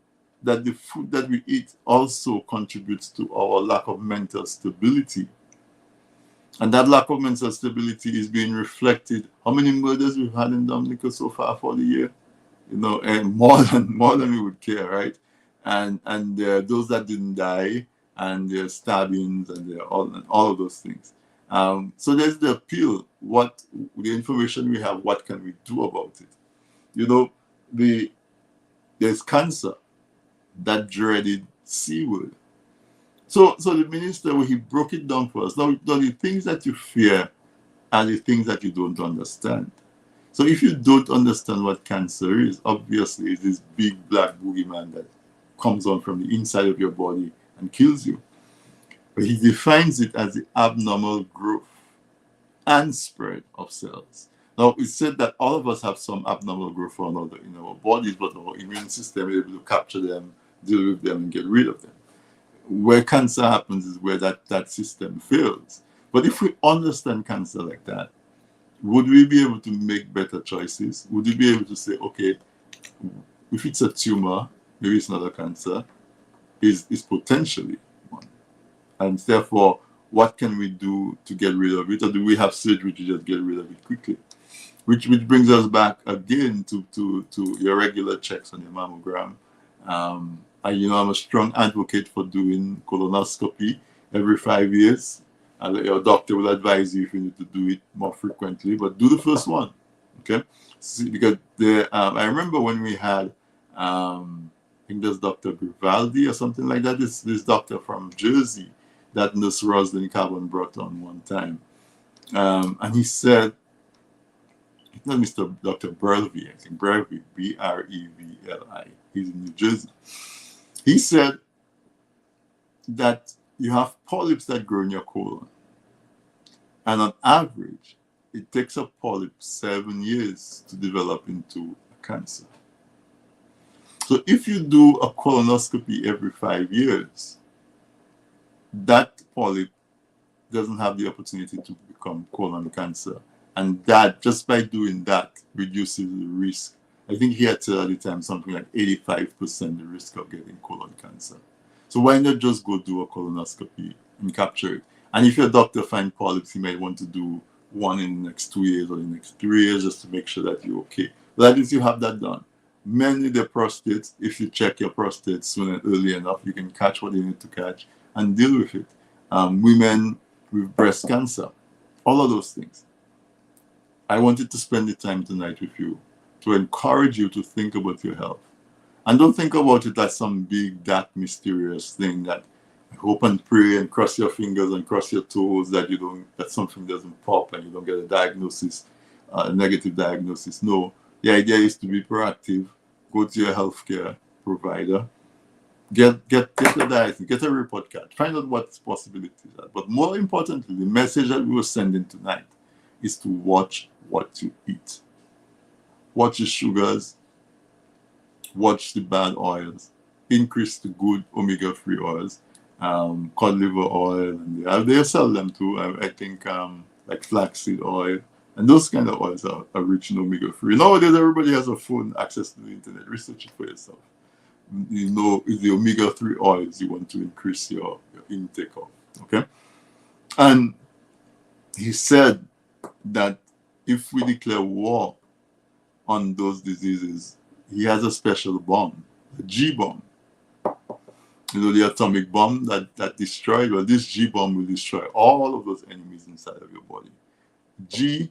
that the food that we eat also contributes to our lack of mental stability, and that lack of mental stability is being reflected. How many murders we've had in Dominica so far for the year? And more than we would care, right? And those that didn't die, and their stabbings, and all of those things. So there's the appeal. What the information we have, what can we do about it? There's cancer, that dreaded C word. So the minister, he broke it down for us. Now the things that you fear are the things that you don't understand. So if you don't understand what cancer is, obviously it's this big black boogeyman that comes on from the inside of your body and kills you. But he defines it as the abnormal growth and spread of cells. Now, it's said that all of us have some abnormal growth or another in our bodies, but our immune system is able to capture them, deal with them, and get rid of them. Where cancer happens is where that system fails. But if we understand cancer like that, would we be able to make better choices? Would we be able to say, okay, if it's a tumor, maybe it's not a cancer, it's potentially one. And therefore, what can we do to get rid of it? Or do we have surgery to just get rid of it quickly? Which brings us back again to your regular checks on your mammogram. I'm a strong advocate for doing colonoscopy every 5 years. And your doctor will advise you if you need to do it more frequently, but do the first one, okay? Because I remember when we had, I think there's Dr. Grivaldi or something like that, this doctor from Jersey that Nurse Roslyn Carbon brought on one time. And he said, it's not Dr. Brevy, I think Brevy, Brevli. He's in New Jersey. He said that you have polyps that grow in your colon. And on average, it takes a polyp 7 years to develop into a cancer. So if you do a colonoscopy every 5 years, that polyp doesn't have the opportunity to become colon cancer. And that, just by doing that, reduces the risk. I think he had said at the time something like 85% the risk of getting colon cancer. So why not just go do a colonoscopy and capture it? And if your doctor finds polyps, he might want to do one in the next 2 years or the next 3 years just to make sure that you're okay. But at least you have that done. Men with their prostates, if you check your prostate soon and early enough, you can catch what you need to catch and deal with it. women with breast cancer, all of those things. I wanted to spend the time tonight with you to encourage you to think about your health. And don't think about it as some big, dark, mysterious thing that hope and pray and cross your fingers and cross your toes that that something doesn't pop and you don't get a diagnosis, a negative diagnosis. No, the idea is to be proactive. Go to your healthcare provider, get your diet, get a report card, find out what possibilities are. But more importantly, the message that we were sending tonight is to watch what you eat. Watch the sugars, watch the bad oils, increase the good omega-3 oils, cod liver oil, and they sell them too. I think like flaxseed oil, and those kind of oils are rich in omega-3. Nowadays, everybody has a phone, access to the internet. Research it for yourself. You know, it's the omega-3 oils you want to increase your intake of. Okay, and he said that if we declare war on those diseases, he has a special bomb, the G bomb. You know, the atomic bomb that destroyed. Well, this G bomb will destroy all of those enemies inside of your body. GBOMBS.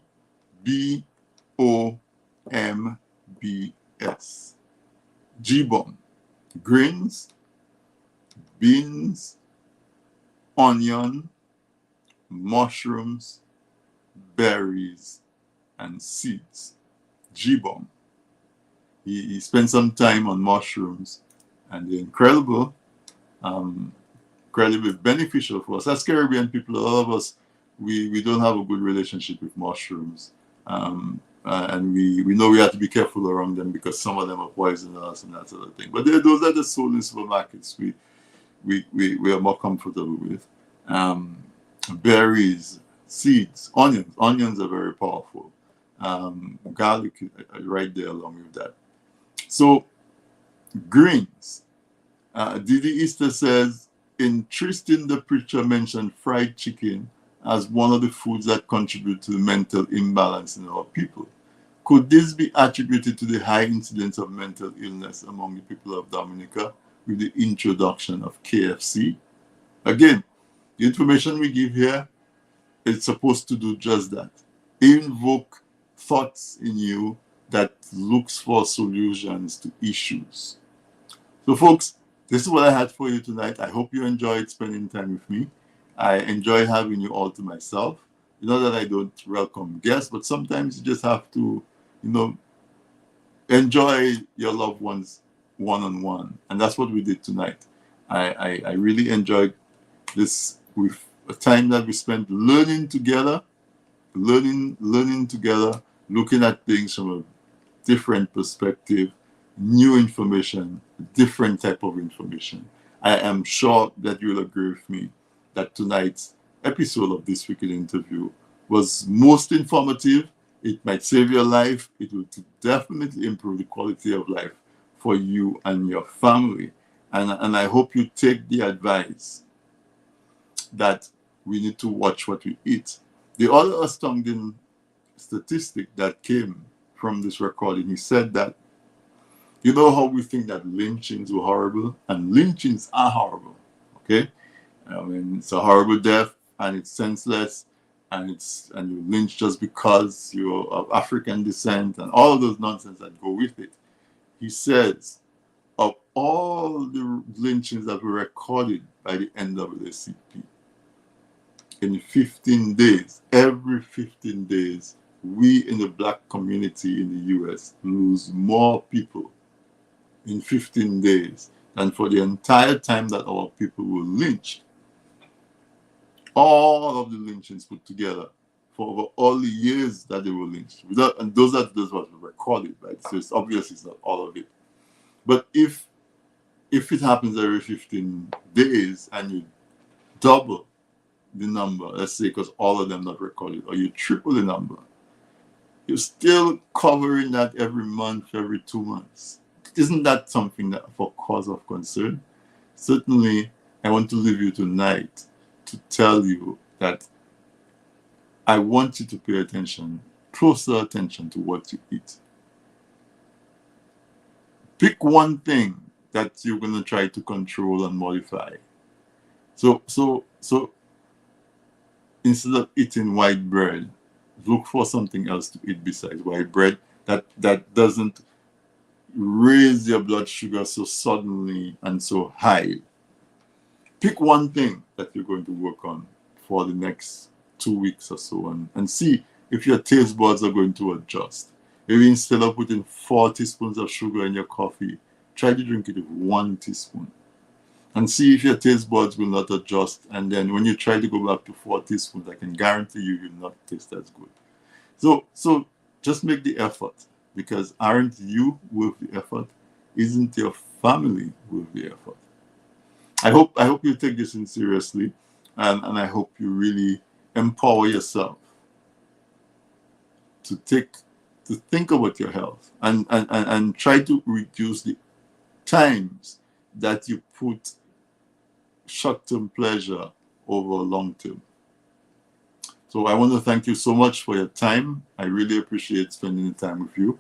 G bomb. Grains, beans, onion, mushrooms, berries, and seeds. G bomb. He spent some time on mushrooms, and they're incredible. Incredibly beneficial for us as Caribbean people. A lot of us, we don't have a good relationship with mushrooms, and we know we have to be careful around them because some of them are poisonous and that sort of thing. But those are the sold in supermarkets we are more comfortable with. Berries, seeds, onions. Onions are very powerful. Garlic right there along with that. So greens. Didi Easter says, in Tristan the preacher mentioned fried chicken as one of the foods that contribute to the mental imbalance in our people. Could this be attributed to the high incidence of mental illness among the people of Dominica with the introduction of KFC? Again, the information we give here is supposed to do just that. Invoke thoughts in you that looks for solutions to issues. So folks, this is what I had for you tonight. I hope you enjoyed spending time with me. I enjoy having you all to myself. You know that I don't welcome guests, but sometimes you just have to, enjoy your loved ones one-on-one. And that's what we did tonight. I really enjoyed this with a time that we spent learning together, looking at things from a different perspective, new information, different type of information. I am sure that you'll agree with me that tonight's episode of This Week in Interview was most informative. It might save your life. It will definitely improve the quality of life for you and your family. And I hope you take the advice that we need to watch what we eat. The other astounding statistic that came from this recording, he said that, you know how we think that lynchings were horrible? And lynchings are horrible, okay? I mean, it's a horrible death, and it's senseless, and you lynch just because you're of African descent, and all of those nonsense that go with it. He says, of all the lynchings that were recorded by the NAACP, in 15 days, every 15 days, we in the black community in the US lose more people in 15 days than for the entire time that our people were lynched. All of the lynchings put together for over all the years that they were lynched. And those are what were recorded, right? So it's obvious it's not all of it. But if it happens every 15 days and you double the number, let's say because all of them not recorded, or you triple the number, you're still covering that every month, every 2 months. Isn't that something that for cause of concern? Certainly, I want to leave you tonight to tell you that I want you to pay attention, closer attention to what you eat. Pick one thing that you're going to try to control and modify. So instead of eating white bread, look for something else to eat besides white bread that doesn't raise your blood sugar so suddenly and so high. Pick one thing that you're going to work on for the next 2 weeks or so, and see if your taste buds are going to adjust. Maybe instead of putting 4 teaspoons of sugar in your coffee, try to drink it with 1 teaspoon. And see if your taste buds will not adjust. And then when you try to go back to 4 teaspoons, I can guarantee you will not taste as good. So just make the effort, because aren't you worth the effort? Isn't your family worth the effort? I hope you take this in seriously, and I hope you really empower yourself to think about your health and try to reduce the times that you put short-term pleasure over long-term. So I want to thank you so much for your time. I really appreciate spending the time with you.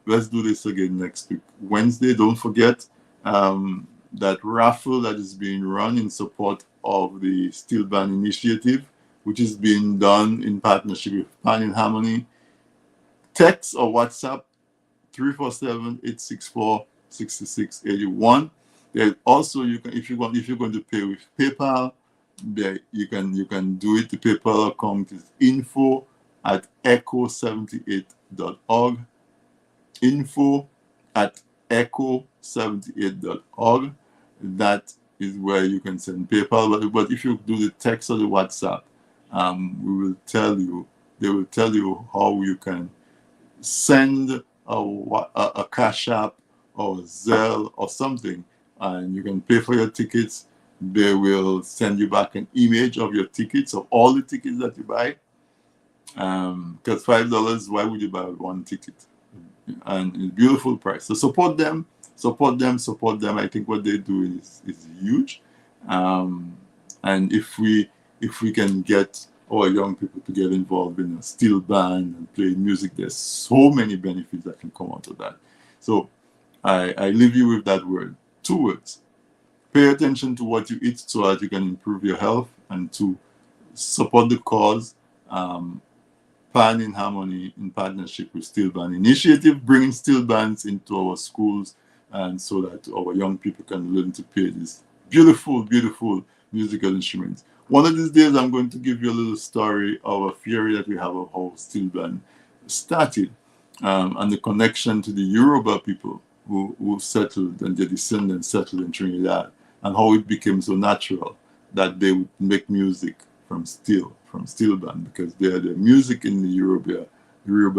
Let's do this again next week, Wednesday. Don't forget that raffle that is being run in support of the Steel Band Initiative, which is being done in partnership with Pan in Harmony. Text or WhatsApp 347-864-6681. There also, you can, if you're going to pay with PayPal, there you can do it. The PayPal account is info@echo78.org. info@echo78.org. That is where you can send PayPal. But if you do the text or the WhatsApp, we will tell you. They will tell you how you can send a Cash App or Zelle or something, and you can pay for your tickets. They will send you back an image of your tickets, of all the tickets that you buy. Because $5, why would you buy one ticket? And it's a beautiful price. So support them. I think what they do is huge. And if we can get our young people to get involved in a steel band and play music, there's so many benefits that can come out of that. So I leave you with that word. 2 words. Pay attention to what you eat so that you can improve your health, and to support the cause. Pan in Harmony, in partnership with Steel Band Initiative, bringing steel bands into our schools, and so that our young people can learn to play these beautiful, beautiful musical instruments. One of these days, I'm going to give you a little story of a theory that we have of how steel band started, and the connection to the Yoruba people who settled, and their descendants settled in Trinidad, and how it became so natural that they would make music from steel band, because the music in the Yoruba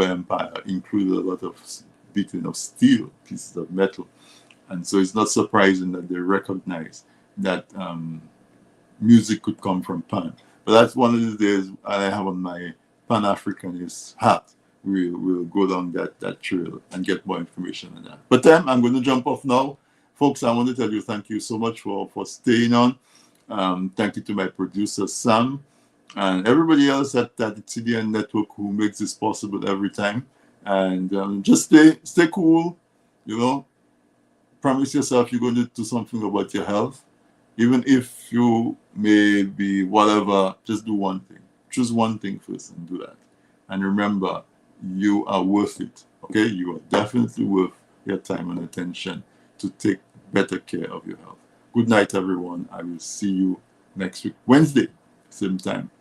Empire included a lot of beating of steel, pieces of metal. And so it's not surprising that they recognize that music could come from Pan. But that's one of the days I have on my Pan-Africanist hat. We'll go down that trail and get more information on that. But I'm going to jump off now. Folks, I want to tell you thank you so much for staying on. Thank you to my producer, Sam, and everybody else at the TDN Network who makes this possible every time. And just stay cool, Promise yourself you're going to do something about your health. Even if you may be whatever, just do one thing. Choose one thing first and do that. And remember, you are worth it, okay? You are definitely worth your time and attention to take better care of your health. Good night, everyone. I will see you next week, Wednesday, same time.